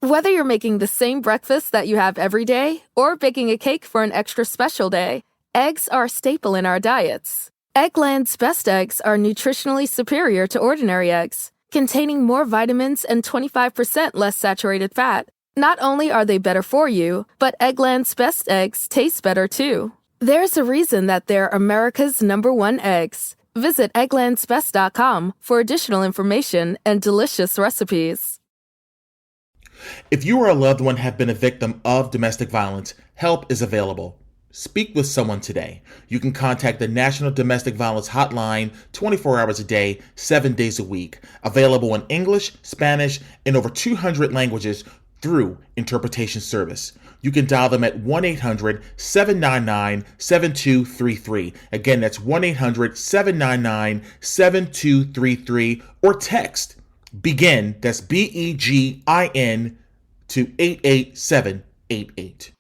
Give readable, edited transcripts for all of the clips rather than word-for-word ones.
Whether you're making the same breakfast that you have every day or baking a cake for an extra special day, eggs are a staple in our diets. Eggland's best eggs are nutritionally superior to ordinary eggs, containing more vitamins and 25% less saturated fat. Not only are they better for you, but Eggland's best eggs taste better too. There's a reason that they're America's #1 eggs. Visit egglandsbest.com for additional information and delicious recipes. If you or a loved one have been a victim of domestic violence, help is available. Speak with someone today. You can contact the National Domestic Violence Hotline 24 hours a day, 7 days a week. Available in English, Spanish, and over 200 languages through interpretation service. You can dial them at 1-800-799-7233. Again, that's 1-800-799-7233, or text BEGIN, that's BEGIN, to 88788.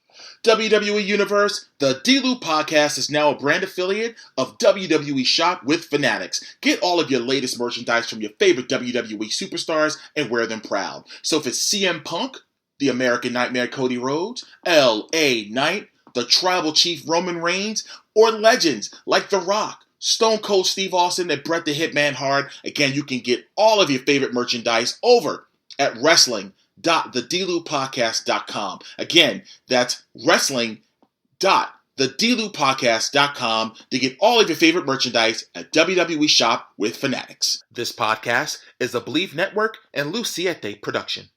WWE Universe, the D-Lew podcast is now a brand affiliate of WWE Shop with Fanatics. Get all of your latest merchandise from your favorite WWE superstars and wear them proud. So if it's CM Punk, the American Nightmare Cody Rhodes, L.A. Knight, the Tribal Chief Roman Reigns, or legends like The Rock, Stone Cold Steve Austin, and Bret the Hitman Hart, again, you can get all of your favorite merchandise over at wrestling.thedlewpodcast.com. Again, that's wrestling.thedlewpodcast.com to get all of your favorite merchandise at WWE Shop with Fanatics. This podcast is a Believe Network and Siete production.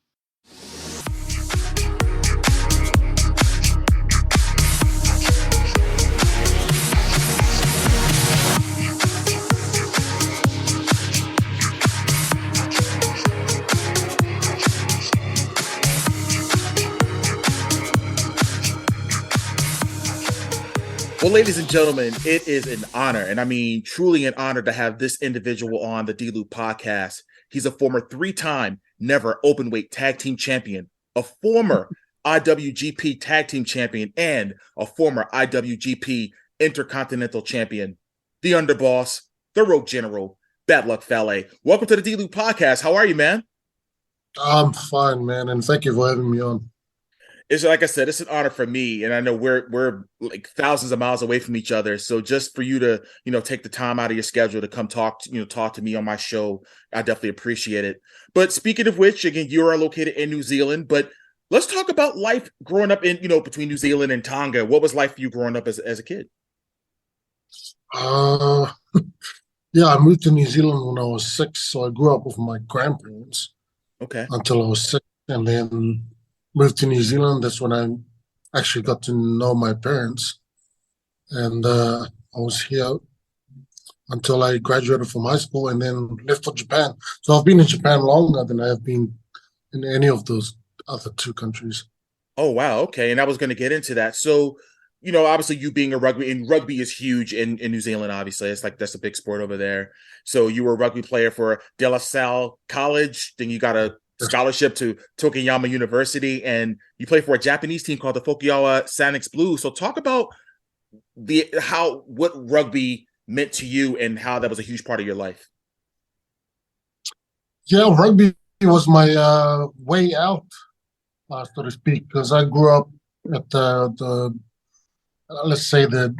Well, ladies and gentlemen, it is an honor, and I mean truly an honor to have this individual on the D-Lew podcast. He's a former 3-time never openweight tag team champion, a former IWGP tag team champion, and a former IWGP intercontinental champion, the Underboss, the Rogue General, Bad Luck Fale. Welcome to the D-Lew podcast. How are you, man? I'm fine, man, and thank you for having me on. It's like I said, it's an honor for me, and I know we're like thousands of miles away from each other. So just for you to, take the time out of your schedule to come talk to me on my show, I definitely appreciate it. But speaking of which, again, you are located in New Zealand, but let's talk about life growing up in, between New Zealand and Tonga. What was life for you growing up as a kid? Yeah, I moved to New Zealand when I was 6, so I grew up with my grandparents. Okay. Until I was 6, and then moved to New Zealand. That's when I actually got to know my parents, and I was here until I graduated from high school and then left for Japan. So I've been in Japan longer than I have been in any of those other 2 countries. Oh, wow. Okay. And I was going to get into that. So, obviously you being a rugby is huge in New Zealand, obviously. It's like, that's a big sport over there. So you were a rugby player for De La Salle College. Then you got a scholarship to Tokuyama University, and you play for a Japanese team called the Fukuoka Sanix Blue. So talk about what rugby meant to you and how that was a huge part of your life. Yeah, rugby was my way out, so to speak, because I grew up at the let's say the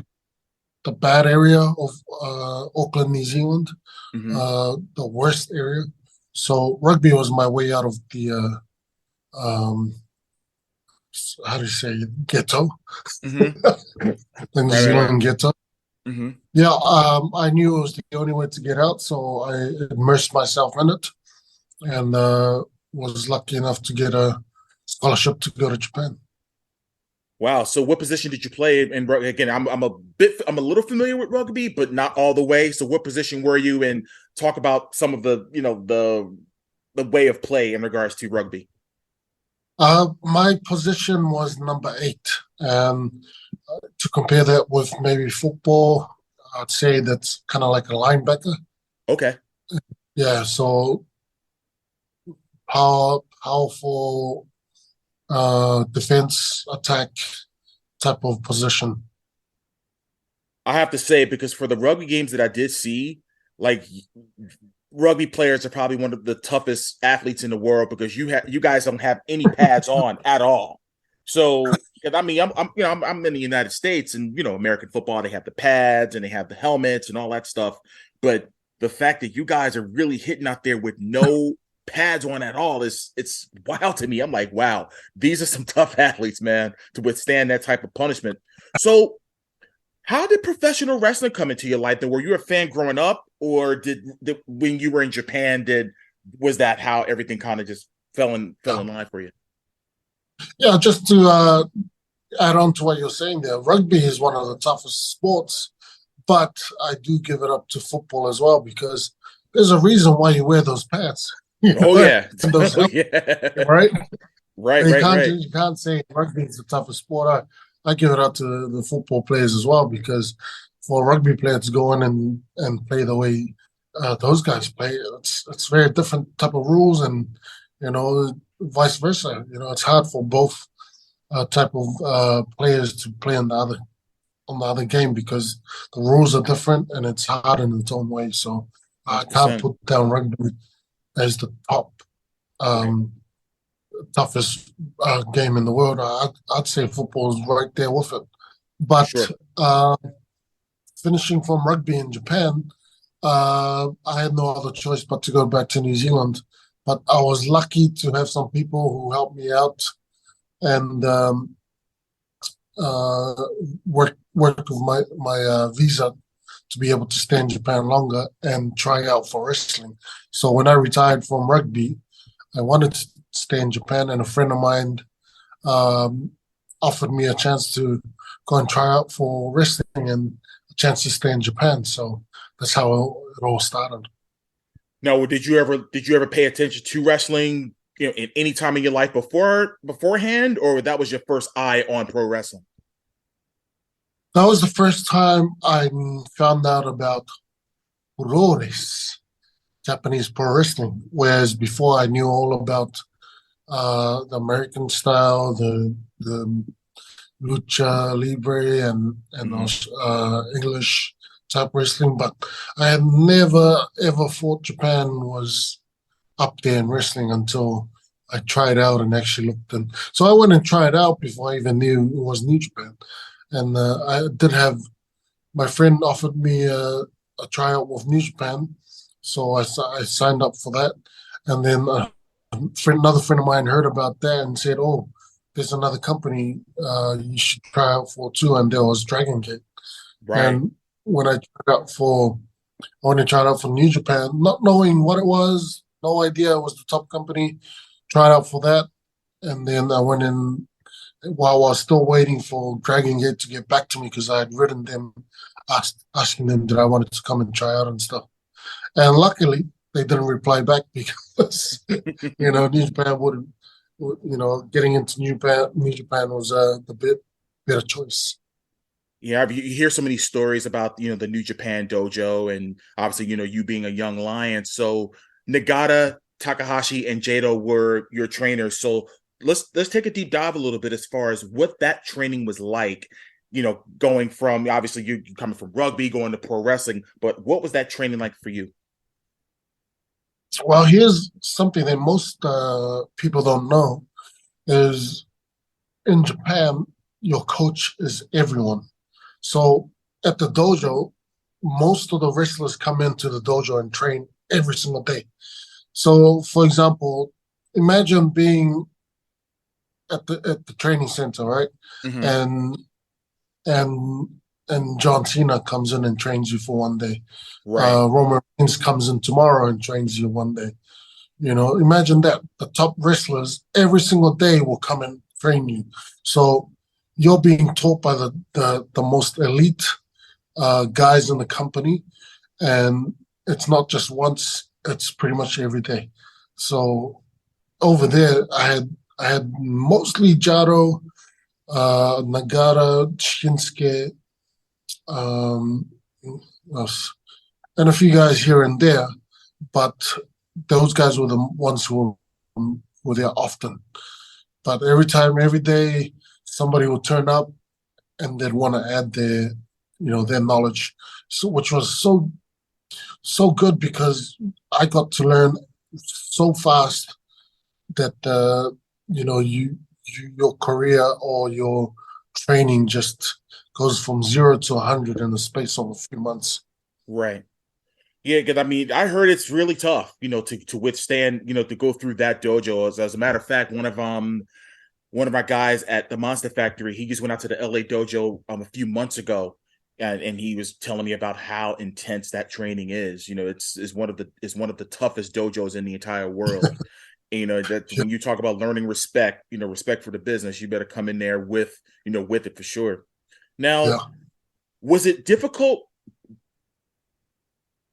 bad area of Auckland, New Zealand, the worst area. So rugby was my way out of the, how do you say, ghetto? The New Zealand ghetto. Mm-hmm. Yeah, I knew it was the only way to get out, so I immersed myself in it, and was lucky enough to get a scholarship to go to Japan. Wow. So what position did you play in rugby? Again, I'm a little familiar with rugby, but not all the way. So what position were you in? Talk about some of the, the way of play in regards to rugby. My position was number 8. To compare that with maybe football, I'd say that's kind of like a linebacker. Okay. Yeah. So powerful, defense, attack type of position. I have to say, because for the rugby games that I did see, like rugby players are probably one of the toughest athletes in the world because you guys don't have any pads on at all. So, I mean, I'm in the United States, and American football, they have the pads and they have the helmets and all that stuff. But the fact that you guys are really hitting out there with no pads on at all it's wild to me. I'm like, wow, these are some tough athletes, man, to withstand that type of punishment. So, how did professional wrestling come into your life? Were you a fan growing up, or did when you were in Japan, was that how everything kind of just fell in line for you? Yeah, just to add on to what you're saying there, rugby is one of the toughest sports, but I do give it up to football as well because there's a reason why you wear those pads. Oh yeah, those yeah, right, right. You can't say rugby is the toughest sport. I give it up to the football players as well because for a rugby player to go in and play the way those guys play, it's very different type of rules, and vice versa. It's hard for both type of players to play on the other game because the rules are different and it's hard in its own way. So I can't 100%. put down rugby as the top toughest game in the world. I'd say football is right there with it. But Sure. Finishing from rugby in Japan, I had no other choice but to go back to New Zealand. But I was lucky to have some people who helped me out and work with my visa to be able to stay in Japan longer and try out for wrestling. So when I retired from rugby, I wanted to stay in Japan, and a friend of mine offered me a chance to go and try out for wrestling and a chance to stay in Japan. So that's how it all started. Now, did you ever pay attention to wrestling, in any time in your life beforehand, or that was your first eye on pro wrestling? That was the first time I found out about Purores, Japanese pro wrestling, whereas before I knew all about the American style, the lucha libre and English type wrestling, but I had never ever thought Japan was up there in wrestling until I tried out and actually looked in. So I went and tried out before I even knew it was New Japan, and I did have my friend offered me a tryout with New Japan, so I signed up for that, and then another friend of mine heard about that and said, "Oh, there's another company you should try out for too," and there was Dragon Gate. Right. And when I only tried out for New Japan, not knowing what it was, no idea it was the top company. Tried out for that, and then I went in while I was still waiting for Dragon Gate to get back to me because I had written them, asking them that I wanted to come and try out and stuff. And luckily, they didn't reply back because New Japan wouldn't. Getting into New Japan was the better choice. Yeah, you hear so many stories about the New Japan dojo, and obviously you being a young lion. So Nagata, Takahashi, and Jado were your trainers. So let's take a deep dive a little bit as far as what that training was like. Going from, obviously you coming from rugby, going to pro wrestling, but what was that training like for you? Well, here's something that most people don't know is in Japan, your coach is everyone. So at the dojo, most of the wrestlers come into the dojo and train every single day. So, for example, imagine being at the training center, right? Mm-hmm. And John Cena comes in and trains you for one day. Right. Roman Reigns comes in tomorrow and trains you one day. Imagine that. The top wrestlers every single day will come and train you. So you're being taught by the most elite guys in the company, and it's not just once, it's pretty much every day. So over there, I had mostly Jaro, Nagata, Shinsuke, and a few guys here and there, but those guys were the ones who were there often. But every day, somebody would turn up and they'd want to add their knowledge, so which was so So good because I got to learn so fast that your career or your training just goes from 0 to 100 in the space of a few months. Right. Yeah, because I mean, I heard it's really tough, to withstand, to go through that dojo. As a matter of fact, one of our guys at the Monster Factory, he just went out to the LA dojo a few months ago, and he was telling me about how intense that training is. It's one of the toughest dojos in the entire world. And, that Yeah. when you talk about learning respect, respect for the business, you better come in there with it for sure. Now, Yeah. was it difficult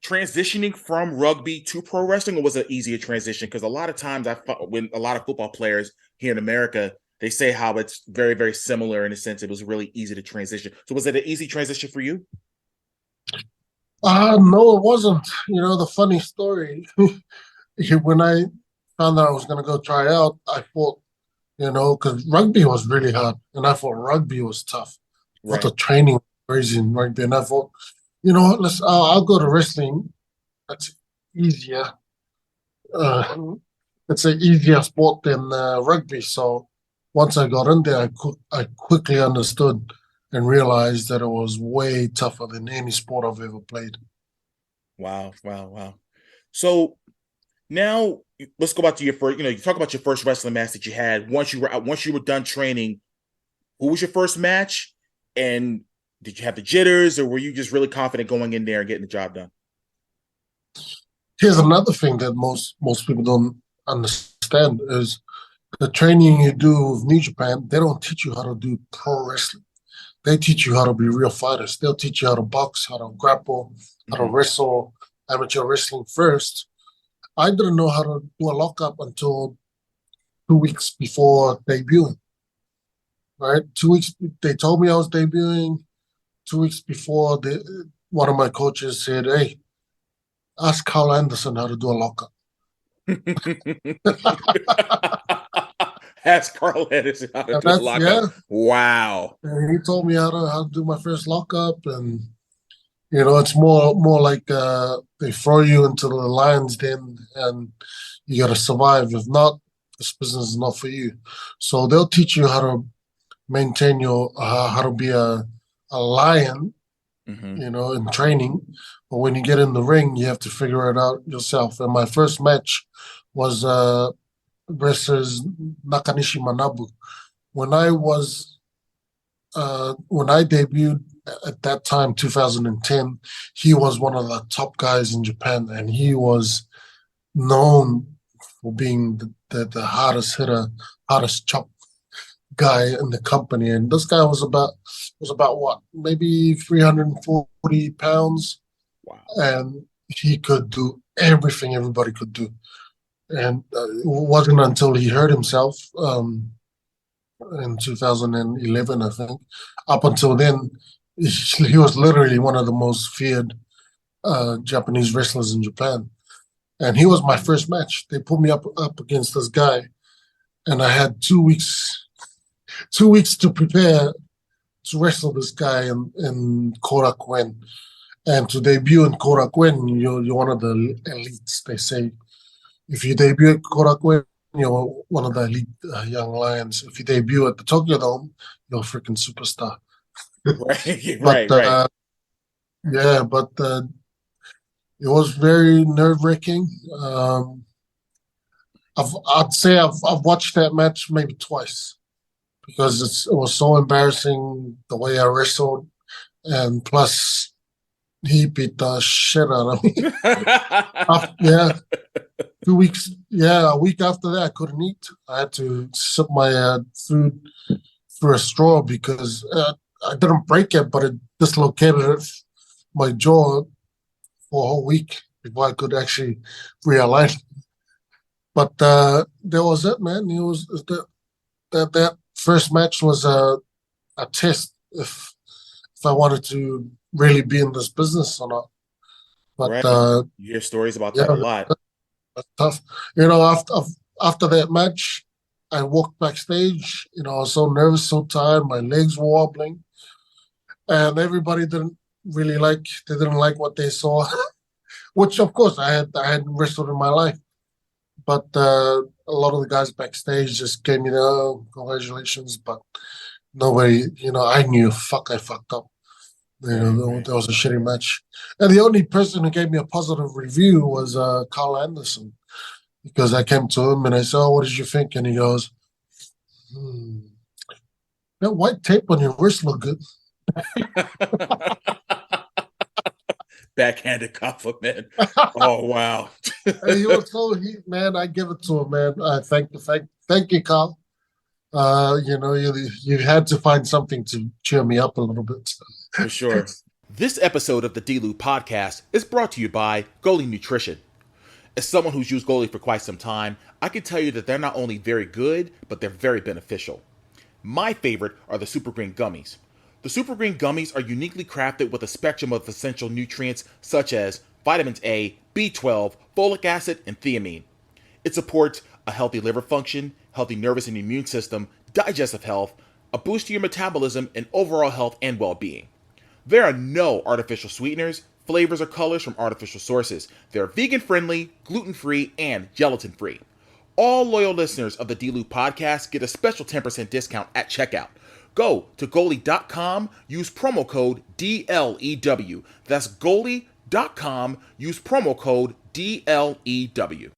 transitioning from rugby to pro wrestling, or was it easier transition? Because a lot of times when a lot of football players here in America, they say how it's very, very similar in a sense. It was really easy to transition. So was it an easy transition for you? No, it wasn't. The funny story, when I found out I was going to go try out, I thought, because rugby was really hard, and I thought rugby was tough. I thought the Right. training was crazy in rugby, and I thought, you know what, I'll go to wrestling. That's easier. Uh, it's an easier sport than rugby. So once I got in there, I quickly understood and realized that it was way tougher than any sport I've ever played. Wow. Wow. Wow. So now let's go back to your first. You talk about your first wrestling match that you had once you were done training. Who was your first match, and did you have the jitters, or were you just really confident going in there and getting the job done? Here's another thing that most people don't understand is the training you do with New Japan, they don't teach you how to do pro wrestling. They teach you how to be real fighters. They'll teach you how to box, how to grapple, how to Mm-hmm. wrestle amateur wrestling first. I didn't know how to do a lockup until 2 weeks before debuting. Right, 2 weeks. They told me I was debuting. 2 weeks before, one of my coaches said, "Hey, ask Carl Anderson how to do a lockup." Ask Carl Edison how to And do a yeah. lockup. Wow. And he told me how to do my first lockup, and it's more like they throw you into the lion's den, and you got to survive. If not, this business is not for you. So they'll teach you how to maintain how to be a lion, Mm-hmm. in training. But when you get in the ring, you have to figure it out yourself. And my first match was versus Nakanishi Manabu. When I was when I debuted at that time, 2010, he was one of the top guys in Japan, and he was known for being the hardest hitter, hardest chop guy in the company. And this guy was about what, maybe 340 pounds, Wow. and he could do everything everybody could do. And it wasn't until he hurt himself in 2011, I think. Up until then, he was literally one of the most feared Japanese wrestlers in Japan. And he was my first match. They put me up against this guy, and I had 2 weeks to prepare to wrestle this guy in Korakuen. And to debut in Korakuen, you're one of the elites. They say if you debut at Korakuen, you're one of the elite young lions. If you debut at the Tokyo Dome, you're a freaking superstar. Right. But Right. Right. yeah, but it was very nerve wracking. I'd say I've watched that match maybe twice because it was so embarrassing the way I wrestled, and plus he beat the shit out of me. Yeah, 2 weeks. Yeah, a week after that, I couldn't eat. I had to sip my food through a straw because I didn't break it, but it dislocated my jaw for a whole week before I could actually realign. But that was it, man. It was that first match was a test if I wanted to really be in this business or not. But Right. You hear stories about that a yeah, lot. that's tough. After that match, I walked backstage. I was so nervous, so tired. My legs were wobbling, and everybody didn't like what they saw. which of course I hadn't wrestled in my life. But a lot of the guys backstage just gave me the congratulations, but nobody, I knew, I fucked up. That was a shitty match. And the only person who gave me a positive review was Carl Anderson, because I came to him and I said, "Oh, what did you think?" And he goes, "That white tape on your wrist look good." Backhanded compliment. Oh, wow. And he was so heat, man. I give it to him, man. Thank you, Carl. You had to find something to cheer me up a little bit. For sure. This episode of the D-Lew podcast is brought to you by Goalie Nutrition. As someone who's used Goalie for quite some time, I can tell you that they're not only very good, but they're very beneficial. My favorite are the Super Green Gummies. The Super Green Gummies are uniquely crafted with a spectrum of essential nutrients such as vitamins A, B12, folic acid, and thiamine. It supports a healthy liver function, healthy nervous and immune system, digestive health, a boost to your metabolism, and overall health and well-being. There are no artificial sweeteners, flavors, or colors from artificial sources. They're vegan-friendly, gluten-free, and gelatin-free. All loyal listeners of the D-Lew podcast get a special 10% discount at checkout. Go to goalie.com, use promo code DLEW. That's goalie.com, use promo code DLEW.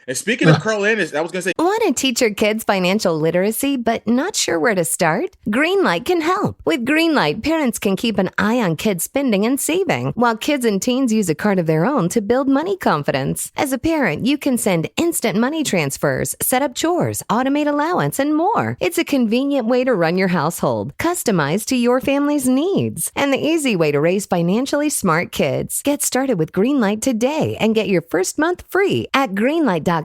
And speaking of Carl Anderson, I was going to say... Want to teach your kids financial literacy, but not sure where to start? Greenlight can help. With Greenlight, parents can keep an eye on kids' spending and saving, while kids and teens use a card of their own to build money confidence. As a parent, you can send instant money transfers, set up chores, automate allowance, and more. It's a convenient way to run your household, customized to your family's needs, and the easy way to raise financially smart kids. Get started with Greenlight today and get your first month free at greenlight.com/pod.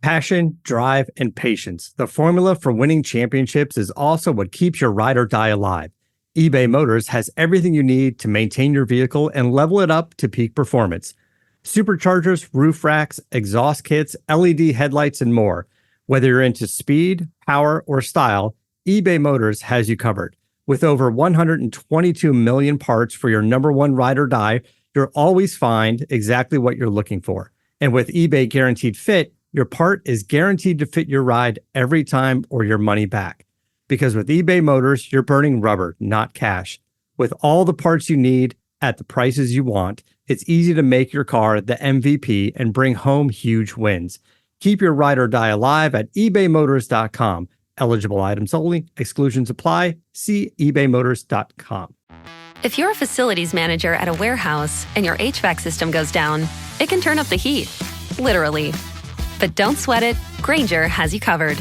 Passion, drive, and patience. The formula for winning championships is also what keeps your ride or die alive. eBay Motors has everything you need to maintain your vehicle and level it up to peak performance. Superchargers, roof racks, exhaust kits, LED headlights, and more. Whether you're into speed, power, or style, eBay Motors has you covered. With over 122 million parts for your number one ride or die, you'll always find exactly what you're looking for. And with eBay Guaranteed Fit, your part is guaranteed to fit your ride every time or your money back. Because with eBay Motors, you're burning rubber, not cash. With all the parts you need at the prices you want, it's easy to make your car the MVP and bring home huge wins. Keep your ride or die alive at ebaymotors.com. Eligible items only. Exclusions apply. See ebaymotors.com. If you're a facilities manager at a warehouse and your HVAC system goes down, it can turn up the heat, literally. But don't sweat it, Grainger has you covered.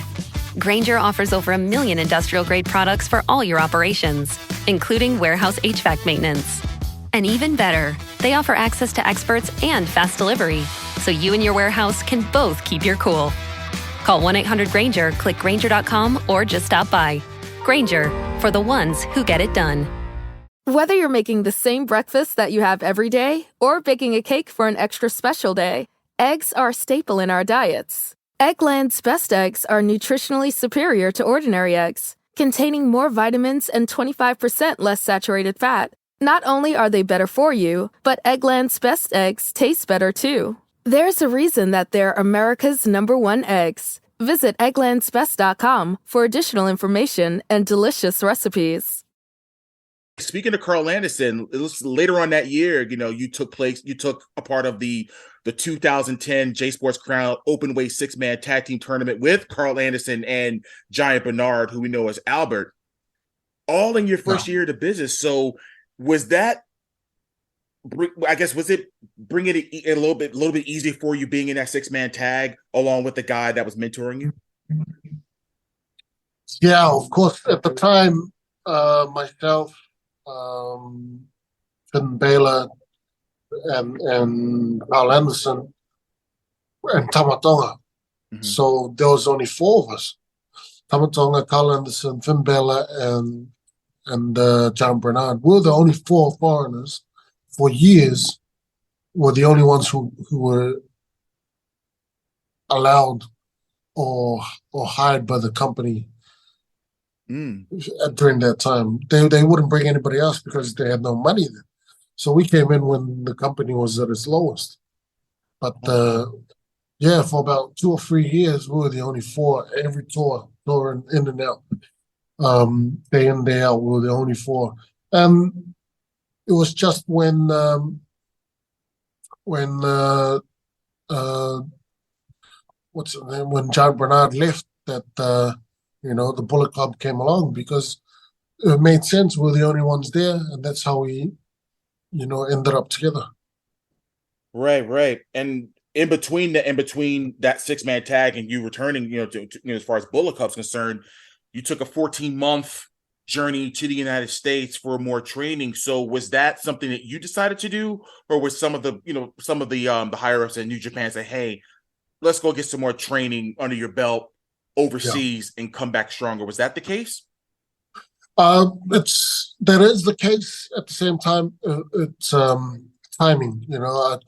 Grainger offers over 1 million industrial-grade products for all your operations, including warehouse HVAC maintenance. And even better, they offer access to experts and fast delivery, so you and your warehouse can both keep your cool. Call 1-800-GRAINGER, click Grainger.com, or just stop by. Grainger, for the ones who get it done. Whether you're making the same breakfast that you have every day or baking a cake for an extra special day, eggs are a staple in our diets. Eggland's Best Eggs are nutritionally superior to ordinary eggs, containing more vitamins and 25% less saturated fat. Not only are they better for you, but Eggland's Best Eggs taste better too. There's a reason that they're America's #1 eggs. Visit egglandsbest.com for additional information and delicious recipes. Speaking of Carl Anderson, it was later on that year, you took a part of the 2010 J Sports Crown Openweight 6-man tag team tournament with Carl Anderson and Giant Bernard, who we know as Albert, all in your first year of the business. So was that, was it bringing it a little bit easier for you being in that 6-man tag along with the guy that was mentoring you? Yeah, of course. At the time, myself, Finn Balor, and Carl Anderson and Tamatonga. Mm-hmm. So there was only 4 of us: Tamatonga, Carl Anderson, Finn Balor, and John Bernard. We were the only 4 foreigners for years. Were the only ones who were allowed or hired by the company. During that time, they wouldn't bring anybody else because they had no money then. So we came in when the company was at its lowest. But yeah, for about 2 or 3 years, we were the only four every tour in and out. Day in, day out, we were the only four. It was just when what's his name, when John Bernard left that the Bullet Club came along, because it made sense. We're the only ones there, and that's how we ended up together. Right. And in between that 6-man tag and you returning, as far as Bullet Club's concerned, you took a 14-month journey to the United States for more training. So was that something that you decided to do, or was some of the higher ups in New Japan say, hey, let's go get some more training under your belt overseas and come back stronger? Was that the case? That is the case. At the same time, it's timing.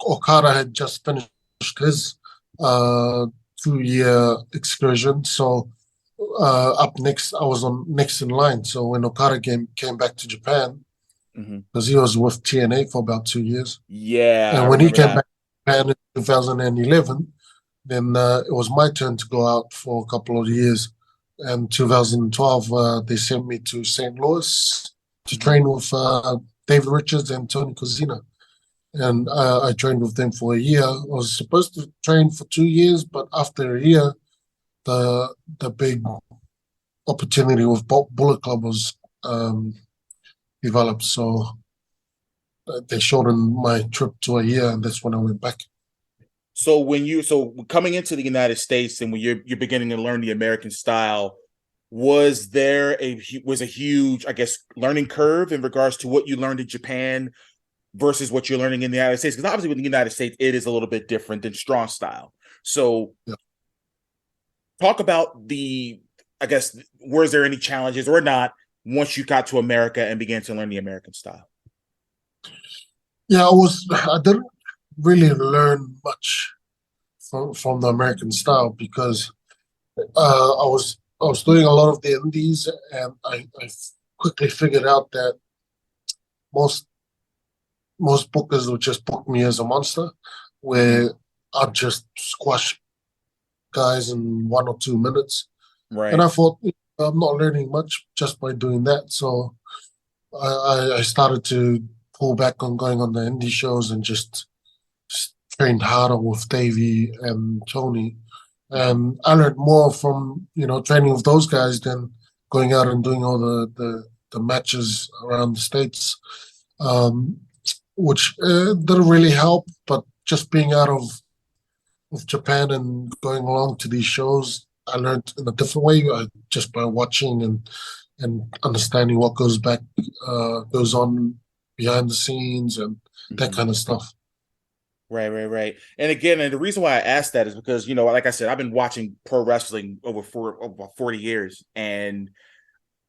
Okada had just finished his 2-year excursion, so up next, I was next in line. So when Okada came back to Japan, because he was with TNA for about 2 years, and when he came back to Japan in 2011, then it was my turn to go out for a couple of years. And 2012, they sent me to St. Louis to train with David Richards and Tony Kozina. And I trained with them for a year. I was supposed to train for 2 years, but after a year, the big opportunity with Bullet Club was developed. So they shortened my trip to a year, and that's when I went back. So coming into the United States and when you're beginning to learn the American style, was there a huge, I guess, learning curve in regards to what you learned in Japan versus what you're learning in the United States? Because obviously with the United States, it is a little bit different than strong style. So talk about was there any challenges or not once you got to America and began to learn the American style? Yeah, I didn't really learn much from the American style, because I was doing a lot of the indies, and I quickly figured out that most bookers would just book me as a monster, where I'd just squash guys in 1 or 2 minutes. Right. And I thought, I'm not learning much just by doing that. So I started to pull back on going on the indie shows and just trained harder with Davey and Tony. And I learned more from, training with those guys than going out and doing all the matches around the States, which didn't really help. But just being out of Japan and going along to these shows, I learned in a different way, just by watching and understanding what goes on behind the scenes and that kind of stuff. Right. And again, the reason why I asked that is because, like I said, I've been watching pro wrestling over 40 years, and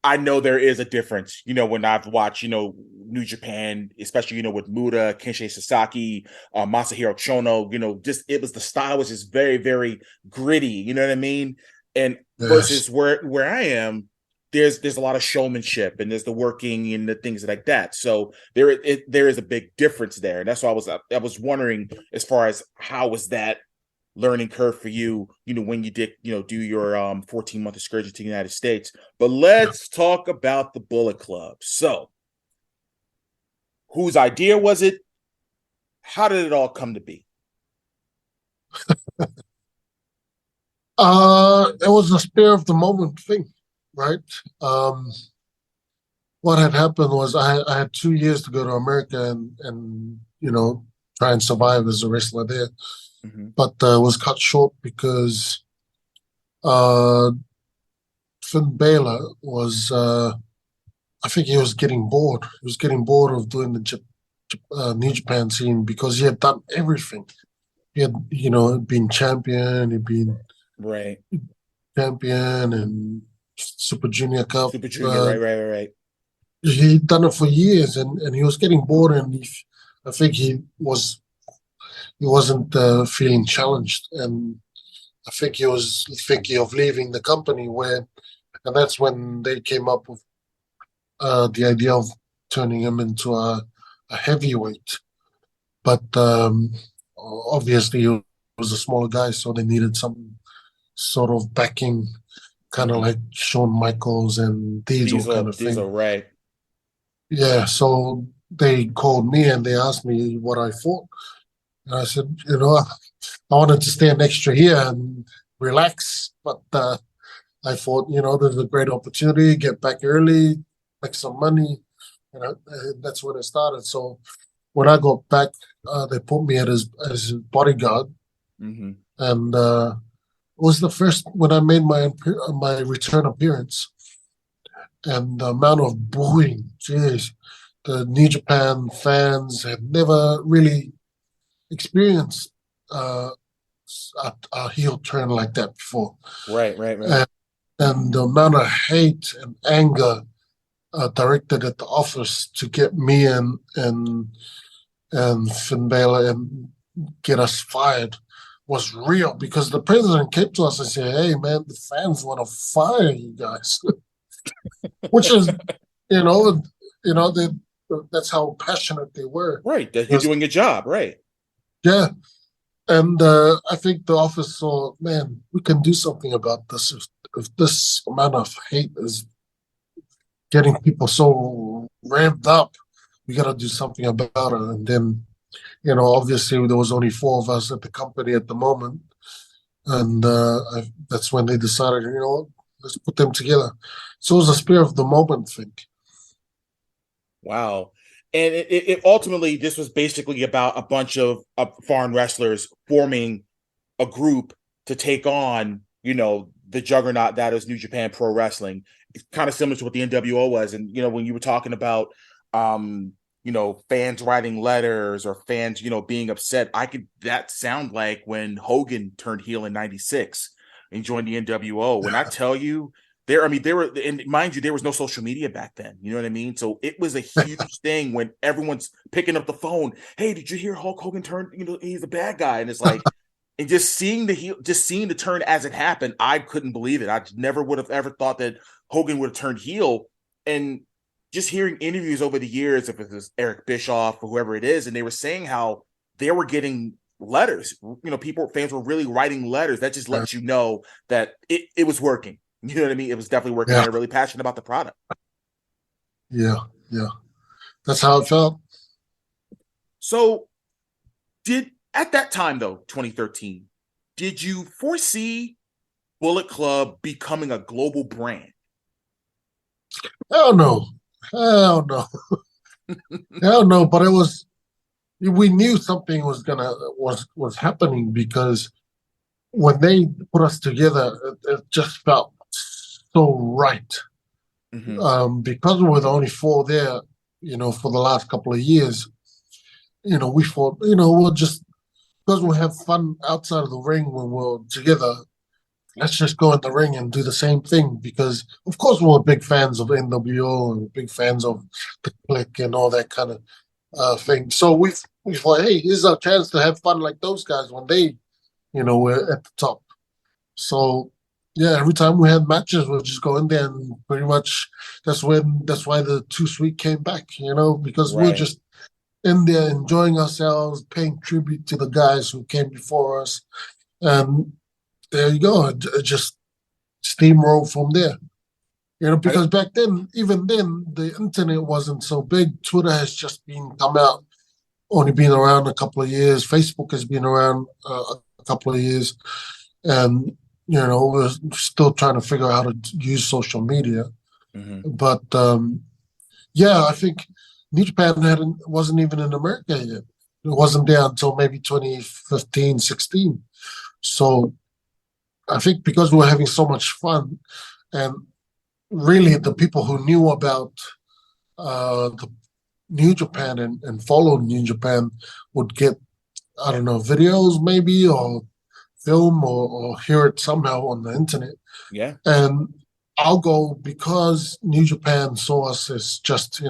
I know there is a difference, when I've watched, New Japan, especially, with Muda, Kensei Sasaki, Masahiro Chono, the style was just very, very gritty, you know what I mean? And versus where I am, there's a lot of showmanship, and there's the working and the things like that. So there is a big difference there. And that's why I was wondering, as far as how was that learning curve for you, when you did, do your 14-month excursion to the United States. But let's talk about the Bullet Club. So whose idea was it? How did it all come to be? It was a spur of the moment thing, right? What had happened was I had 2 years to go to America and try and survive as a wrestler there. But was cut short because Finn Balor was, I think he was getting bored. He was getting bored of doing the New Japan scene, because he had done everything. He had, been champion, he'd been champion and Super Junior Cup. Super Junior, right. He'd done it for years, and he was getting bored, and I think he wasn't feeling challenged, and I think he was thinking of leaving the company, and that's when they came up with the idea of turning him into a a heavyweight, but obviously he was a smaller guy, so they needed some sort of backing, kind of like Shawn Michaels and Diesel kind of thing. Diesel, right? Yeah, so they called me and they asked me what I thought, and I said, I wanted to stand extra here and relax, but I thought, there's a great opportunity, get back early, make some money, that's when it started. So when I got back, they put me as his bodyguard, and it was the first when I made my return appearance, and the amount of booing, jeez, the New Japan fans had never really experienced a heel turn like that before. Right. And the amount of hate and anger directed at the office to get me and Finn Balor and get us fired was real, because the president came to us and said, "Hey, man, the fans want to fire you guys," which is, that's how passionate they were. Right, that you're doing your job, right? Yeah. And I think the office saw, man, we can do something about this. If this amount of hate is getting people so ramped up, we got to do something about it. And then, obviously there was only 4 of us at the company at the moment. And that's when they decided, let's put them together. So it was a spur of the moment thing. Wow. And it ultimately, this was basically about a bunch of foreign wrestlers forming a group to take on, the juggernaut that is New Japan Pro Wrestling. It's kind of similar to what the NWO was. And, when you were talking about, fans writing letters or fans, being upset, that sound like when Hogan turned heel in '96 and joined the NWO. When I tell you, there were, and mind you, there was no social media back then. You know what I mean? So it was a huge thing when everyone's picking up the phone. Hey, did you hear Hulk Hogan turned? He's a bad guy, and it's like, and just seeing the turn as it happened, I couldn't believe it. I never would have ever thought that Hogan would have turned heel. And just hearing interviews over the years, if it was Eric Bischoff or whoever it is, and they were saying how they were getting letters. Fans were really writing letters. That just lets you know that it was working. You know what I mean? It was definitely working. They're really passionate about the product. Yeah. That's how it felt. So at that time, though, 2013, did you foresee Bullet Club becoming a global brand? Hell no. Hell no. But we knew something was happening, because when they put us together, it just felt so right. Because we were the only 4 there, for the last couple of years, we thought, we'll just, because we have fun outside of the ring when we're together, let's just go in the ring and do the same thing. Because, of course, we're big fans of NWO and big fans of the Click and all that kind of thing. So we thought, hey, here's our chance to have fun like those guys when they, were at the top. So, yeah, every time we had matches, we'll just go in there, and pretty much that's why the Too Sweet came back, because we're just in there enjoying ourselves, paying tribute to the guys who came before us. And there you go. It just steamrolled from there. Because back then, even then, the internet wasn't so big. Twitter has just only been around a couple of years. Facebook has been around a couple of years. And, we're still trying to figure out how to use social media. But, I think New Japan wasn't even in America yet. It wasn't there until maybe 2015, 16. So I think because we were having so much fun, and really the people who knew about the New Japan and followed New Japan would get, I don't know, videos maybe, or film, or hear it somehow on the internet. Yeah. And I'll go, because New Japan saw us as just,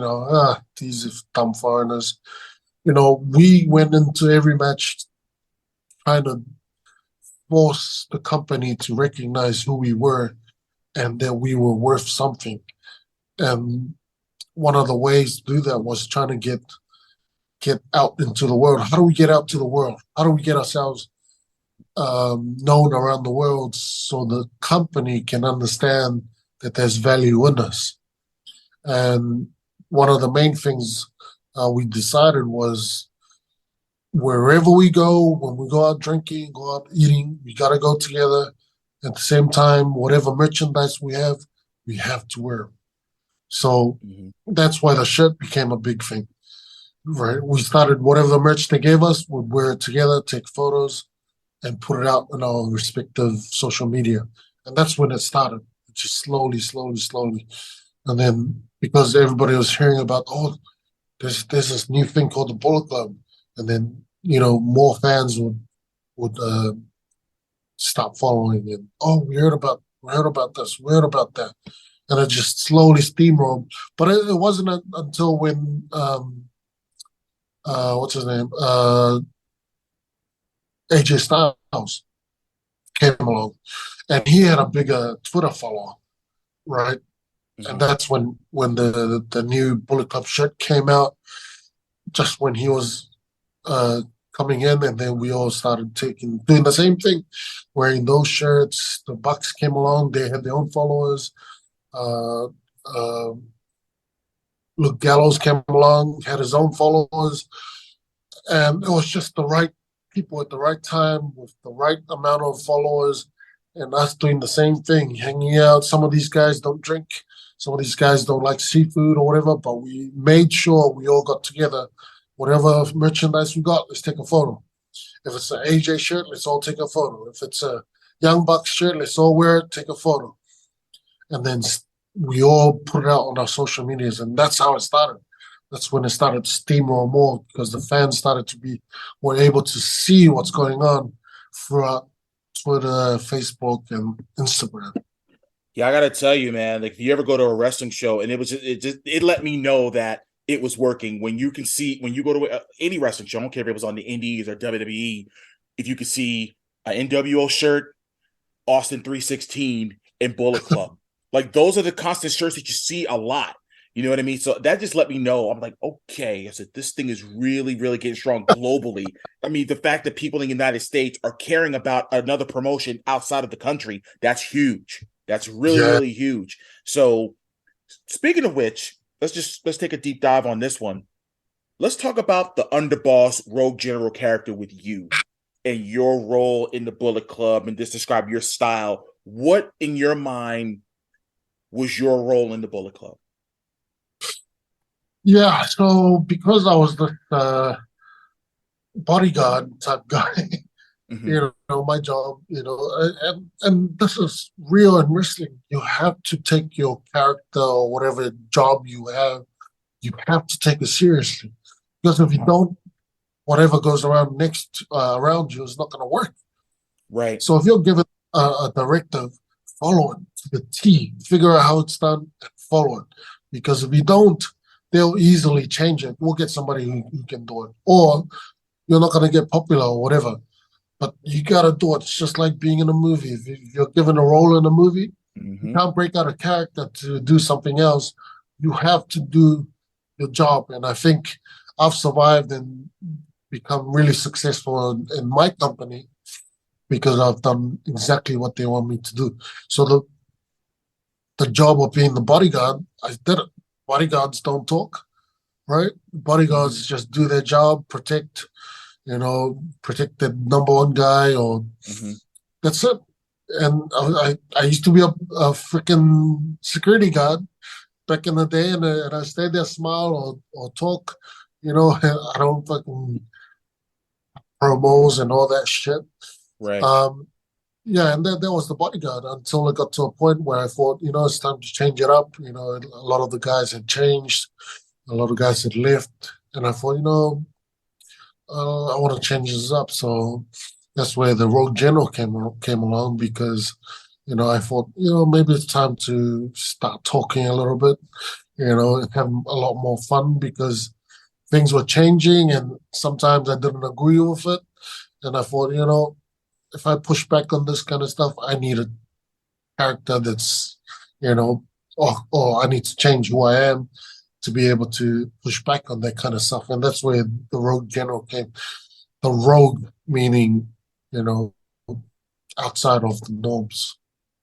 these dumb foreigners. We went into every match trying to force the company to recognize who we were and that we were worth something. And one of the ways to do that was trying to get get out into the world? How do we get out to the world? How do we get ourselves known around the world so the company can understand that there's value in us? And one of the main things we decided was wherever we go, when we go out drinking, go out eating, we got to go together. At the same time, whatever merchandise we have to wear. So that's why the shirt became a big thing, right? We started whatever the merch they gave us, we'd wear it together, take photos, and put it out on our respective social media. And that's when it started, just slowly. And then because everybody was hearing about, there's this new thing called the Bullet Club, and then more fans would stop following it. We heard about this, we heard about that, and it just slowly steamrolled. But it wasn't until when what's his name, AJ Styles came along, and he had a bigger Twitter follower, right? And that's when the new Bullet Club shirt came out, just when he was coming in, and then we all started doing the same thing, wearing those shirts. The Bucks came along; they had their own followers. Luke Gallows came along, had his own followers, and it was just the right people at the right time with the right amount of followers, and us doing the same thing, hanging out. Some of these guys don't drink, some of these guys don't like seafood or whatever, but we made sure we all got together. Whatever merchandise we got, let's take a photo. If it's an AJ shirt, let's all take a photo. If it's a Young Bucks shirt, let's all wear it, take a photo. And then we all put it out on our social medias, and that's how it started. That's when it started to steamroll more, because the fans were able to see what's going on throughout Twitter, Facebook, and Instagram. Yeah, I gotta tell you, man. Like, if you ever go to a wrestling show, and it let me know that it was working. When you go to any wrestling show, I don't care if it was on the Indies or WWE, if you could see an NWO shirt, Austin 316, and Bullet Club. Like, those are the constant shirts that you see a lot. You know what I mean? So that just let me know. I'm like, okay, I said, this thing is really, really getting strong globally. I mean, the fact that people in the United States are caring about another promotion outside of the country, that's huge. That's really, really huge. So speaking of which, let's take a deep dive on this one. Let's talk about the Underboss Rogue General character with you and your role in the Bullet Club, and just describe your style. What, in your mind, was your role in the Bullet Club? Yeah, so because I was the bodyguard type guy, my job, and this is real in wrestling. You have to take your character or whatever job you have to take it seriously. Because if you don't, whatever goes around around you is not going to work. Right. So if you're given a directive, follow it to the T. Figure out how it's done and follow it. Because if you don't, they'll easily change it. We'll get somebody who can do it. Or you're not going to get popular or whatever. But you got to do it. It's just like being in a movie. If you're given a role in a movie, you can't break out a character to do something else. You have to do your job. And I think I've survived and become really successful in my company because I've done exactly what they want me to do. So the job of being the bodyguard, I did it. Bodyguards don't talk, right? Bodyguards just do their job, protect the number one guy, or that's it. And I used to be a freaking security guard back in the day, and I stayed there, smile or talk, I don't fucking promos and all that shit. Right. And that was the bodyguard until it got to a point where I thought, it's time to change it up. A lot of the guys had changed, a lot of guys had left, and I thought, I want to change this up. So that's where the Rogue General came along, because, I thought, maybe it's time to start talking a little bit, and have a lot more fun, because things were changing and sometimes I didn't agree with it. And I thought, if I push back on this kind of stuff, I need a character that's, or I need to change who I am to be able to push back on that kind of stuff. And that's where the Rogue General came. The Rogue meaning, outside of the norms.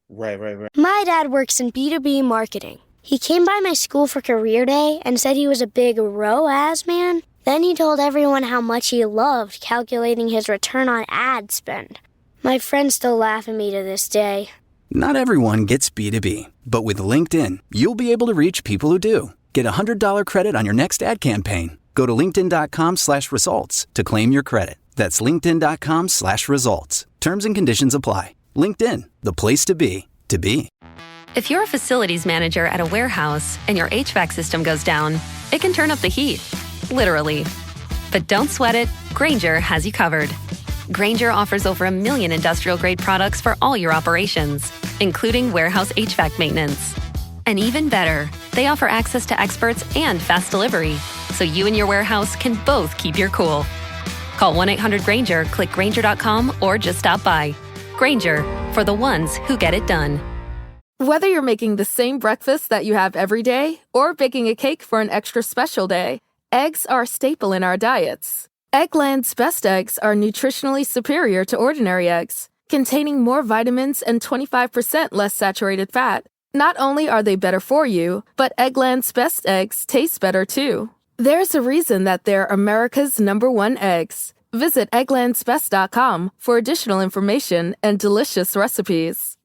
Right. My dad works in B2B marketing. He came by my school for career day and said he was a big ROAS man. Then he told everyone how much he loved calculating his return on ad spend. My friends still laugh at me to this day. Not everyone gets B2B, but with LinkedIn, you'll be able to reach people who do. Get a $100 credit on your next ad campaign. Go to linkedin.com/results to claim your credit. That's linkedin.com/results. Terms and conditions apply. LinkedIn, the place to be, to be. If you're a facilities manager at a warehouse and your HVAC system goes down, it can turn up the heat, literally. But don't sweat it, Grainger has you covered. Grainger offers over 1 million industrial-grade products for all your operations, including warehouse HVAC maintenance. And even better, they offer access to experts and fast delivery, so you and your warehouse can both keep your cool. Call 1-800-GRAINGER, click Grainger.com, or just stop by. Grainger, for the ones who get it done. Whether you're making the same breakfast that you have every day or baking a cake for an extra special day, eggs are a staple in our diets. Eggland's best eggs are nutritionally superior to ordinary eggs, containing more vitamins and 25% less saturated fat. Not only are they better for you, but Eggland's best eggs taste better too. There's a reason that they're America's #1 eggs. Visit egglandsbest.com for additional information and delicious recipes.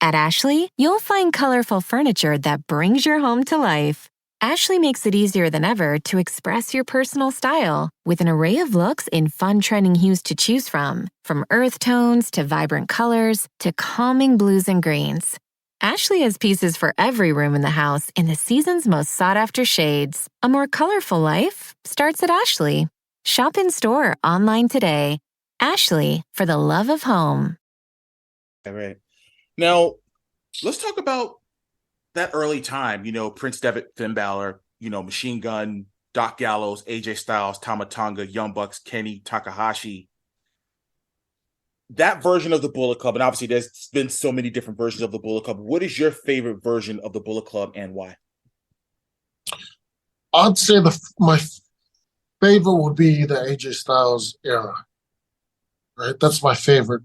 At Ashley, you'll find colorful furniture that brings your home to life. Ashley makes it easier than ever to express your personal style with an array of looks in fun trending hues to choose from earth tones to vibrant colors to calming blues and greens. Ashley has pieces for every room in the house in the season's most sought-after shades. A more colorful life starts at Ashley. Shop in-store, online today. Ashley, for the love of home. All right. Now, let's talk about that early time, Prince Devitt, Finn Balor, Machine Gun, Doc Gallows, AJ Styles, Tama Tonga, Young Bucks, Kenny, Takahashi. That version of the Bullet Club, and obviously there's been so many different versions of the Bullet Club. What is your favorite version of the Bullet Club and why? I'd say my favorite would be the AJ Styles era. Right, that's my favorite.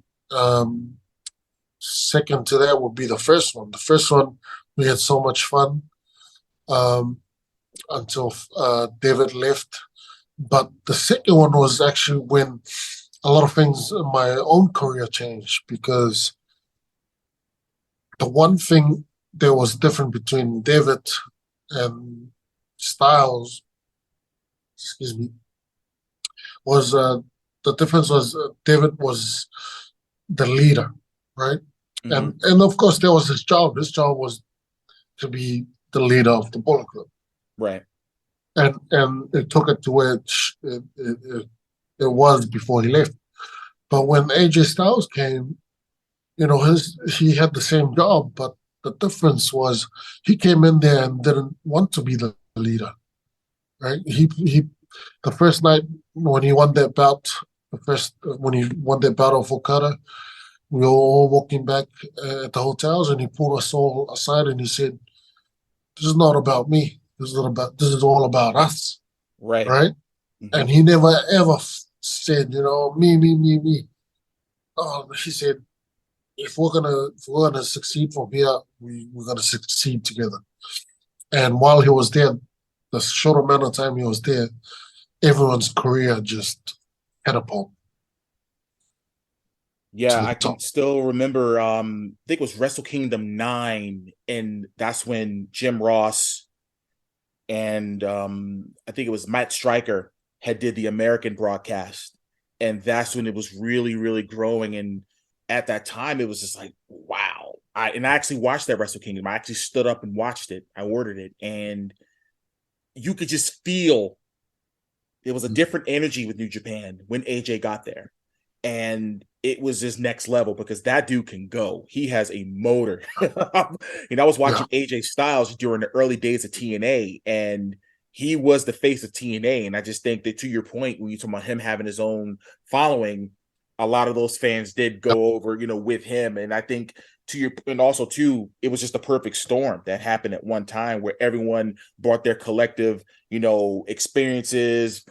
Second to that would be the first one. The first one, we had so much fun until David left. But the second one was actually when a lot of things in my own career changed, because the one thing that was different between David and Styles, was the difference was David was the leader, right? Mm-hmm. And of course, that was his job. His job was to be the leader of the Bullet Club, right? And it took it to where it was before he left. But when AJ Styles came, he had the same job, but the difference was he came in there and didn't want to be the leader, right? He the first night when he won that bout, when he won that battle for Okada, we were all walking back at the hotels, and he pulled us all aside and he said, "This is not about me. This is all about us." Right. Right. Mm-hmm. And he never ever said, me. Oh, he said, if we're gonna succeed from here, we're gonna succeed together. And while he was there, the short amount of time he was there, everyone's career just catapulted. Yeah, I can still remember, I think it was Wrestle Kingdom 9, and that's when Jim Ross and I think it was Matt Stryker had did the American broadcast, and that's when it was really, really growing. And at that time, it was just like, wow. I actually watched that Wrestle Kingdom. I actually stood up and watched it. I ordered it, and you could just feel there was a different energy with New Japan when AJ got there. And it was just next level because that dude can go. He has a motor. I was watching AJ Styles during the early days of TNA, and he was the face of TNA. And I just think that, to your point, when you talk about him having his own following, a lot of those fans did go over, with him. And I think and also too, it was just a perfect storm that happened at one time where everyone brought their collective, experiences,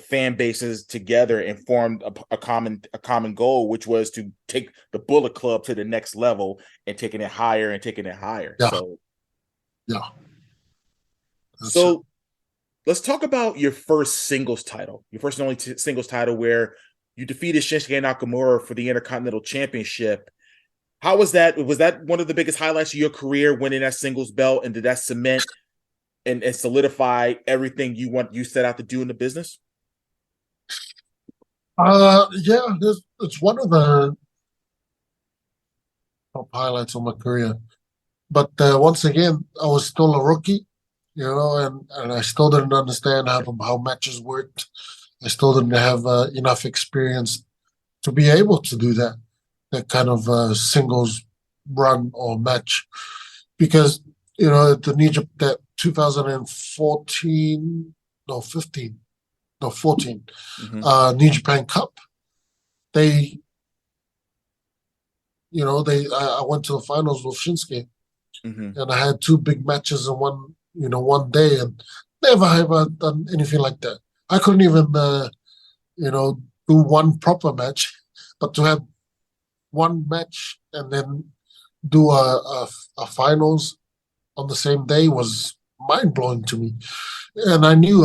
fan bases together and formed a common goal, which was to take the Bullet Club to the next level and taking it higher and taking it higher. Yeah. So let's talk about your first singles title, your first and only singles title, where you defeated Shinsuke Nakamura for the Intercontinental Championship. How was that? Was that one of the biggest highlights of your career, winning that singles belt? And did that cement and solidify everything you set out to do in the business? Yeah, it's one of the top highlights of my career. But once again, I was still a rookie, and I still didn't understand how matches worked. I still didn't have enough experience to be able to do that kind of singles run or match, because the that 2014, no 15, no 14, New Japan Cup, I went to the finals with Shinsuke, and I had 2 big matches in one day, and never have I done anything like that. I couldn't even do one proper match, but to have one match and then do a finals on the same day was mind-blowing to me. And I knew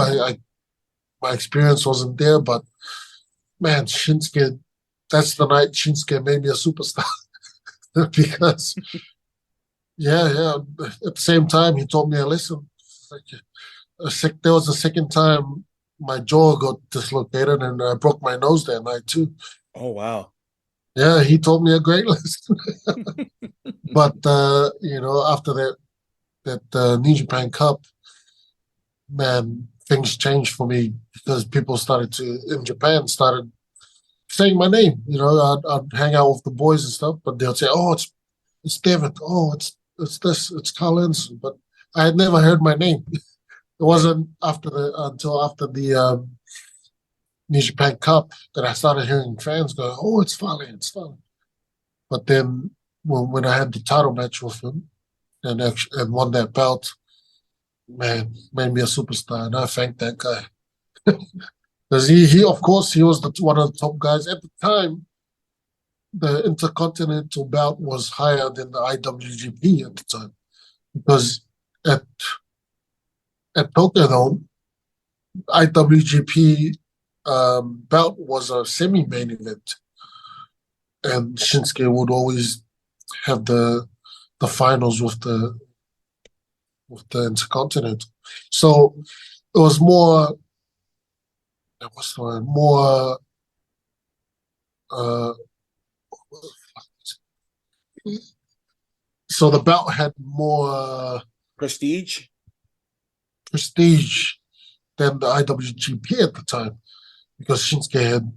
my experience wasn't there, but man, Shinsuke, that's the night Shinsuke made me a superstar. Because at the same time he told me a lesson. There was a second time my jaw got dislocated and I broke my nose that night too. Oh wow. Yeah, he told me a great lesson. But after that New Japan Cup, man, things changed for me, because people in Japan started saying my name. I'd hang out with the boys and stuff, but they'll say, "Oh, it's David. Oh, it's this. It's Carl Anderson." But I had never heard my name. It wasn't until after the New Japan Cup that I started hearing fans go, "Oh, it's Fale, it's Fale." But then when I had the title match with him and won that belt, man, made me a superstar, and I thank that guy. Because he of course he was one of the top guys at the time. The Intercontinental belt was higher than the IWGP at the time, because at Tokyo Dome, IWGP belt was a semi-main event, and Shinsuke would always have the finals with the Intercontinental. So it was more. What's the word? More. So the belt had more prestige than the IWGP at the time, because Shinsuke had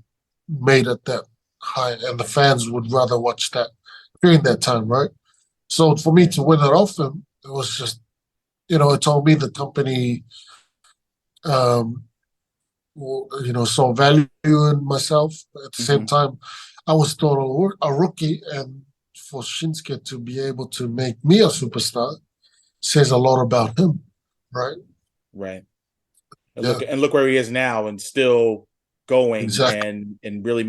made it that high, and the fans would rather watch that during that time, right? So for me to win it off him, it was just, it told me the company, saw value in myself. At the same time, I was still a rookie, and for Shinsuke to be able to make me a superstar says a lot about him, right? Right. And look where he is now, and still going. Exactly. and really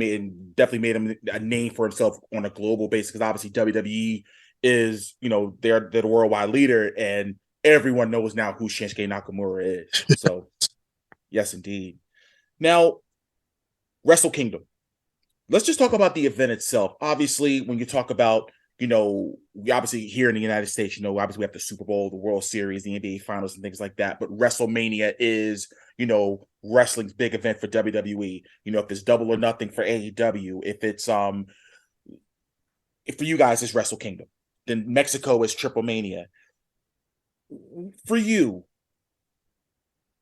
definitely made him a name for himself on a global basis, because obviously WWE is, they're the worldwide leader, and everyone knows now who Shinsuke Nakamura is. So yes, indeed. Now, Wrestle Kingdom. Let's just talk about the event itself. Obviously, when you talk about, we obviously here in the United States, obviously we have the Super Bowl, the World Series, the NBA Finals, and things like that. But WrestleMania is, wrestling's big event for WWE. If it's Double or Nothing for AEW, if it's for you guys, it's Wrestle Kingdom. Then Mexico is Triple Mania. For you,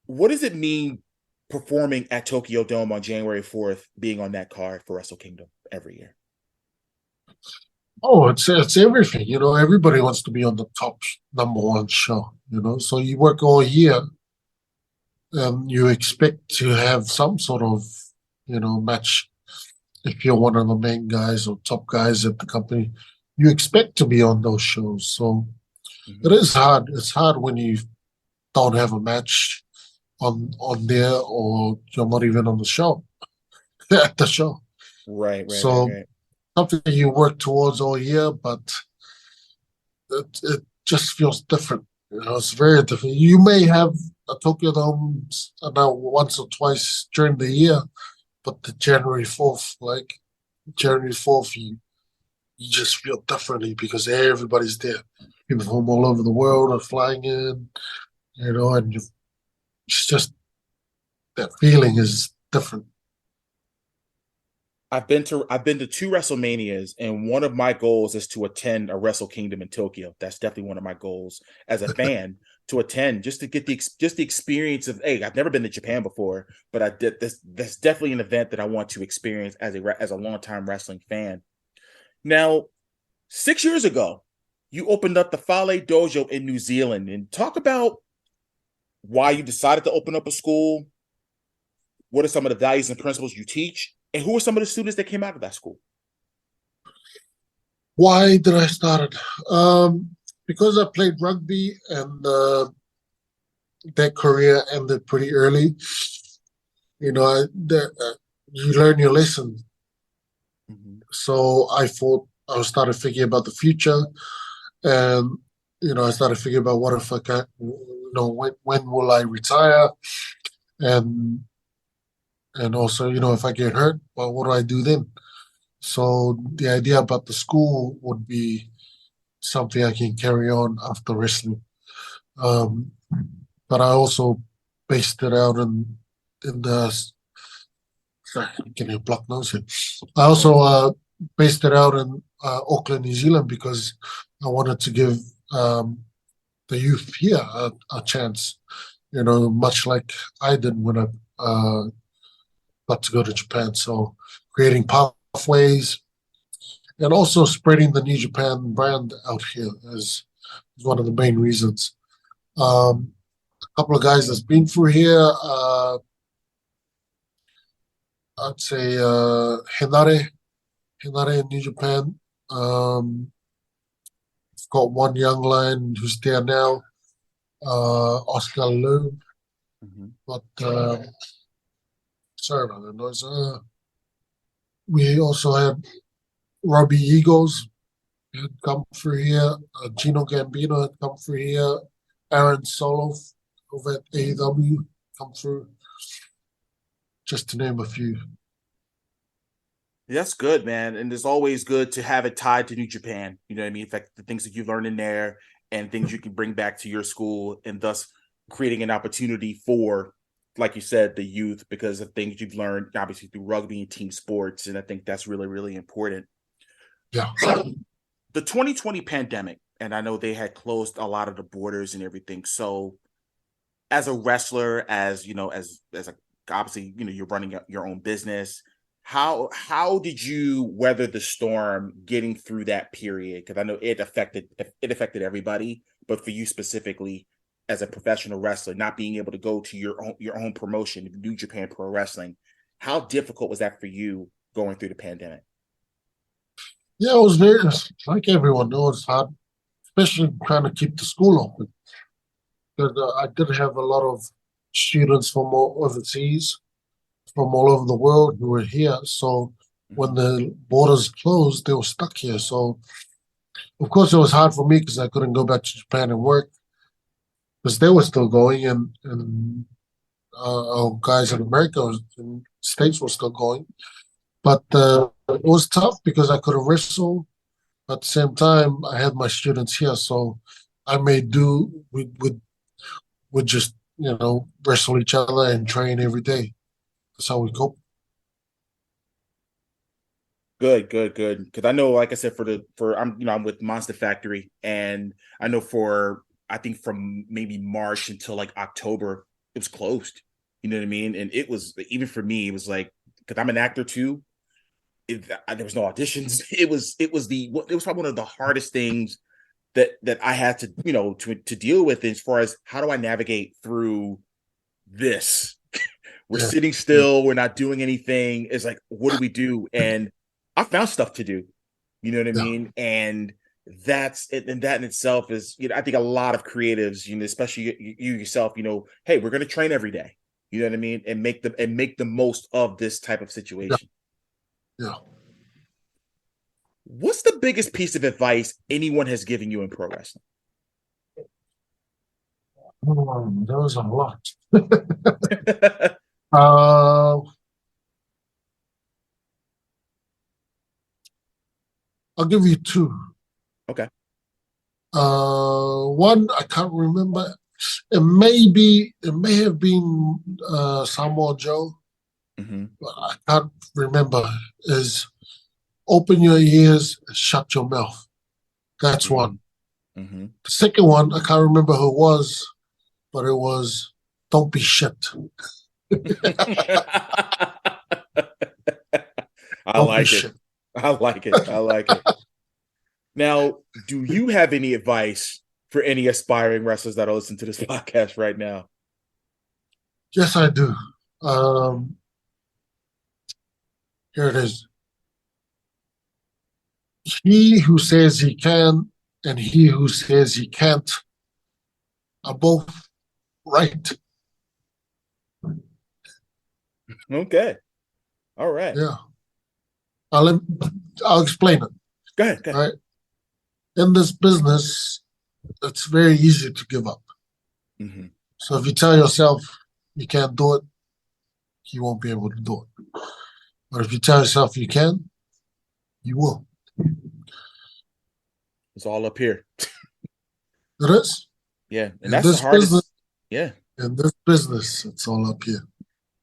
what does it mean performing at Tokyo Dome on January 4th, being on that card for Wrestle Kingdom every year? Oh, it's everything. Everybody wants to be on the top #1 show. So you work all year, and you expect to have some sort of match. If you're one of the main guys or top guys at the company, you expect to be on those shows. So it is hard. It's hard when you don't have a match on there, or you're not even on the show at the show. Right. So something you work towards all year, but it just feels different. It's very different. You may have a Tokyo Dome about once or twice during the year, but the January 4th, you just feel differently because everybody's there. People from all over the world are flying in, and it's just that feeling is different. I've been to 2 WrestleManias, and one of my goals is to attend a Wrestle Kingdom in Tokyo. That's definitely one of my goals as a fan to attend, just to get the experience of. Hey, I've never been to Japan before, but I did this. That's definitely an event that I want to experience as a longtime wrestling fan. Now, 6 years ago, you opened up the Fale Dojo in New Zealand, and talk about why you decided to open up a school. What are some of the values and principles you teach? And who are some of the students that came out of that school? Why did I start it? Because I played rugby, and that career ended pretty early. You learn your lesson. So I started thinking about the future, and I started thinking about what if I can, when will I retire, and also, if I get hurt, well, what do I do then? So the idea about the school would be something I can carry on after wrestling. But I also based it out in the. Sorry, I'm getting a blocked nose here. I also based it out in Auckland, New Zealand, because I wanted to give the youth here a chance. Much like I did when I got to go to Japan. So creating pathways and also spreading the New Japan brand out here is one of the main reasons. A couple of guys that's been through here, I'd say Hinare in New Japan. I've got one young lion who's there now, Oscar Lew. But sorry about that noise. We also had Robbie Eagles had come through here. Gino Gambino had come through here. Aaron Solo over at AEW come through. Just to name a few. That's good, man. And it's always good to have it tied to New Japan. You know what I mean? In fact, the things that you learn in there and things you can bring back to your school, and thus creating an opportunity for, like you said, the youth, because of things you've learned, obviously, through rugby and team sports. And I think that's really, really important. Yeah. The 2020 pandemic, and I know they had closed a lot of the borders and everything. So as a wrestler, as obviously, you're running your own business. How did you weather the storm getting through that period? Because I know it affected everybody, but for you specifically, as a professional wrestler, not being able to go to your own promotion, New Japan Pro Wrestling, how difficult was that for you going through the pandemic? Yeah, it was very, like everyone knows, it's hard, especially trying to keep the school open. Because I did have a lot of students from overseas, from all over the world who were here. So when the borders closed, they were stuck here. So, of course, it was hard for me because I couldn't go back to Japan and work, because they were still going, and our guys in America and States were still going. But it was tough because I couldn't wrestle. At the same time, I had my students here, so I made do. We'd just, wrestle each other and train every day. That's how we cope. Good. Because I know, like I said, I'm with Monster Factory, and I know I think from maybe March until like October, it was closed. You know what I mean? And it was, even for me, it was like, because I'm an actor too. There was no auditions. It was probably one of the hardest things that I had to to deal with, as far as how do I navigate through this. We're sitting still. We're not doing anything. It's like, what do we do? And I found stuff to do. You know what I mean? And that in itself is, I think a lot of creatives, especially you yourself, hey, we're going to train every day. You know what I mean? And make the most of this type of situation. Yeah. What's the biggest piece of advice anyone has given you in pro wrestling? There was a lot. I'll give you two. Okay. One, I can't remember. It may have been Samoa Joe, but I can't remember. Is open your ears and shut your mouth. That's one. The second one, I can't remember who it was, but it was don't be shit. I like it. Now, do you have any advice for any aspiring wrestlers that are listening to this podcast right now? Yes, I do. Here it is. He who says he can and he who says he can't are both right. Okay. All right. Yeah. I'll explain it. Go ahead. All right. In this business, it's very easy to give up. So if you tell yourself you can't do it, you won't be able to do it. But if you tell yourself you can, you will. It's all up here. It is. Yeah. And that's the hardest. Yeah. In this business, it's all up here.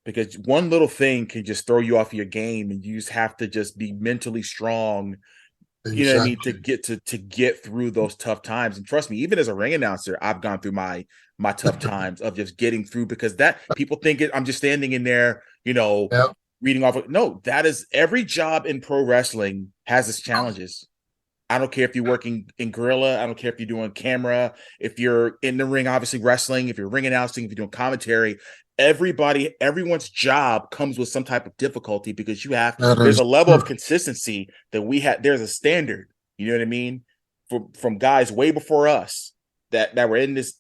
Because one little thing can just throw you off your game, and you just have to just be mentally strong. Exactly. You know what I mean, to get through those tough times. And trust me, even as a ring announcer, I've gone through my tough times of just getting through, because that people think I'm just standing in there, reading off. No, that is every job in pro wrestling has its challenges. I don't care if you're working in Gorilla. I don't care if you're doing camera, if you're in the ring, obviously wrestling, if you're ring announcing, if you're doing commentary. Everyone's job comes with some type of difficulty, because there's a level of consistency that we have. There's a standard, you know what I mean, from guys way before us that were in this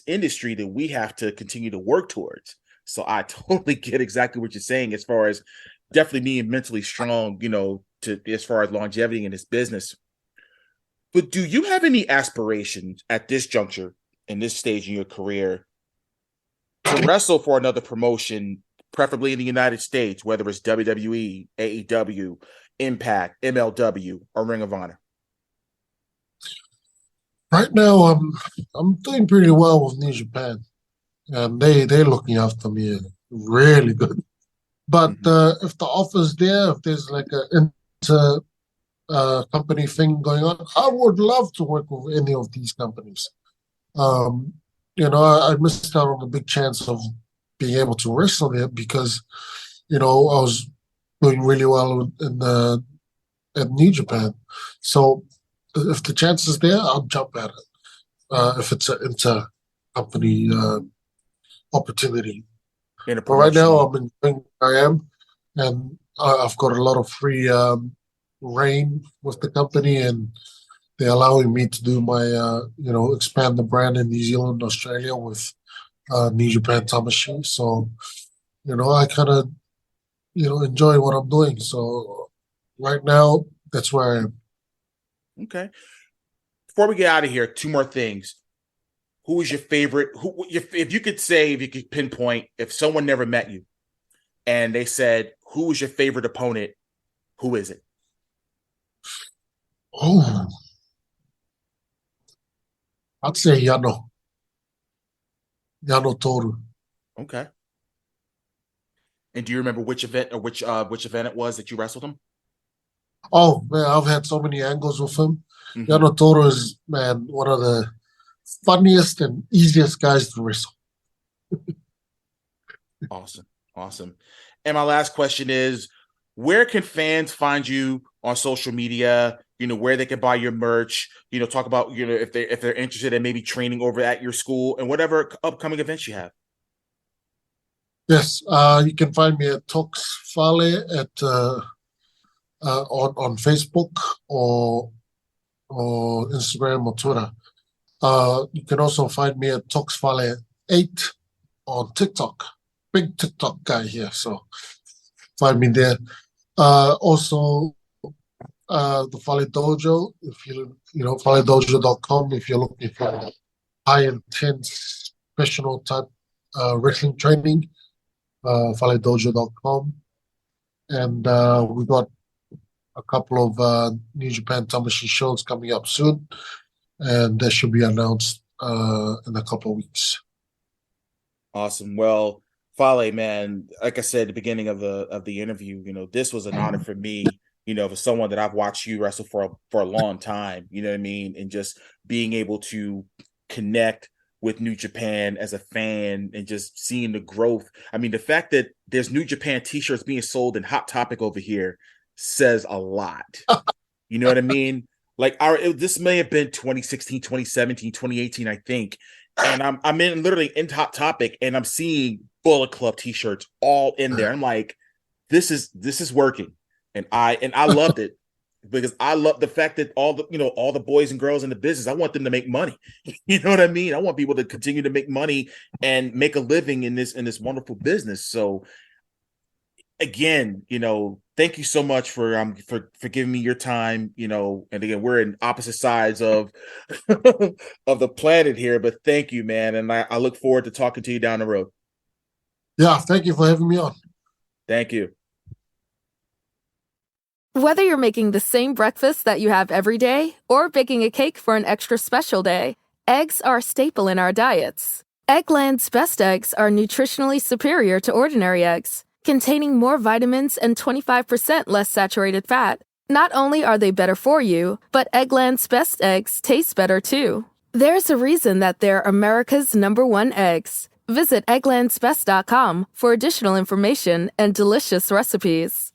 industry that we have to continue to work towards. So I totally get exactly what you're saying, as far as definitely being mentally strong, as far as longevity in this business. But do you have any aspirations at this juncture, in this stage in your career, to wrestle for another promotion, preferably in the United States, whether it's WWE, AEW, Impact, MLW, or Ring of Honor? Right now, I'm doing pretty well with New Japan, and they're looking after me really good. But if the offer's there, if there's like an company thing going on, I would love to work with any of these companies. I missed out on the big chance of being able to wrestle there because, I was doing really well at New Japan. So if the chance is there, I'll jump at it. If it's an inter-company opportunity. But right now, I'm enjoying where I am, and I've got a lot of free reign with the company, and they're allowing me to do my, expand the brand in New Zealand, Australia with New Japan Tamashii. So, I kind of, enjoy what I'm doing. So right now, that's where I am. Okay. Before we get out of here, two more things. Who is your favorite? If you could pinpoint, if someone never met you and they said, who is your favorite opponent, who is it? Oh, I'd say Yano Toru. Okay. And do you remember which event or which event it was that you wrestled him? Oh man, I've had so many angles with him. Yano Toru is, man, one of the funniest and easiest guys to wrestle. Awesome. And my last question is, where can fans find you on social media? Where they can buy your merch, talk about, if they're interested in maybe training over at your school and whatever upcoming events you have. Yes, you can find me at Luck Fale at on Facebook or Instagram or Twitter. You can also find me at ToxFale8 on TikTok. Big TikTok guy here, so find me there. Also, the Fale Dojo, if faledojo.com, if you're looking for high intense professional type wrestling training, faledojo.com. And we got a couple of New Japan Tamashii shows coming up soon, and that should be announced in a couple of weeks. Awesome. Well, Fale, man, like I said at the beginning of the interview, this was an honor for me, for someone that I've watched you wrestle for a long time, you know what I mean? And just being able to connect with New Japan as a fan and just seeing the growth. I mean, the fact that there's New Japan t-shirts being sold in Hot Topic over here says a lot. You know what I mean? Like this may have been 2016, 2017, 2018, I think. And I'm literally in Hot Topic and I'm seeing Bullet Club t-shirts all in there. I'm like, this is working. And I loved it because I love the fact that all the boys and girls in the business, I want them to make money. You know what I mean? I want people to continue to make money and make a living in this wonderful business. So again, thank you so much for giving me your time, and again, we're in opposite sides of of the planet here, but thank you, man. And I look forward to talking to you down the road. Yeah, thank you for having me on. Thank you. Whether you're making the same breakfast that you have every day or baking a cake for an extra special day, eggs are a staple in our diets. Eggland's Best Eggs are nutritionally superior to ordinary eggs, containing more vitamins and 25% less saturated fat. Not only are they better for you, but Eggland's Best Eggs taste better too. There's a reason that they're America's #1 eggs. Visit egglandsbest.com for additional information and delicious recipes.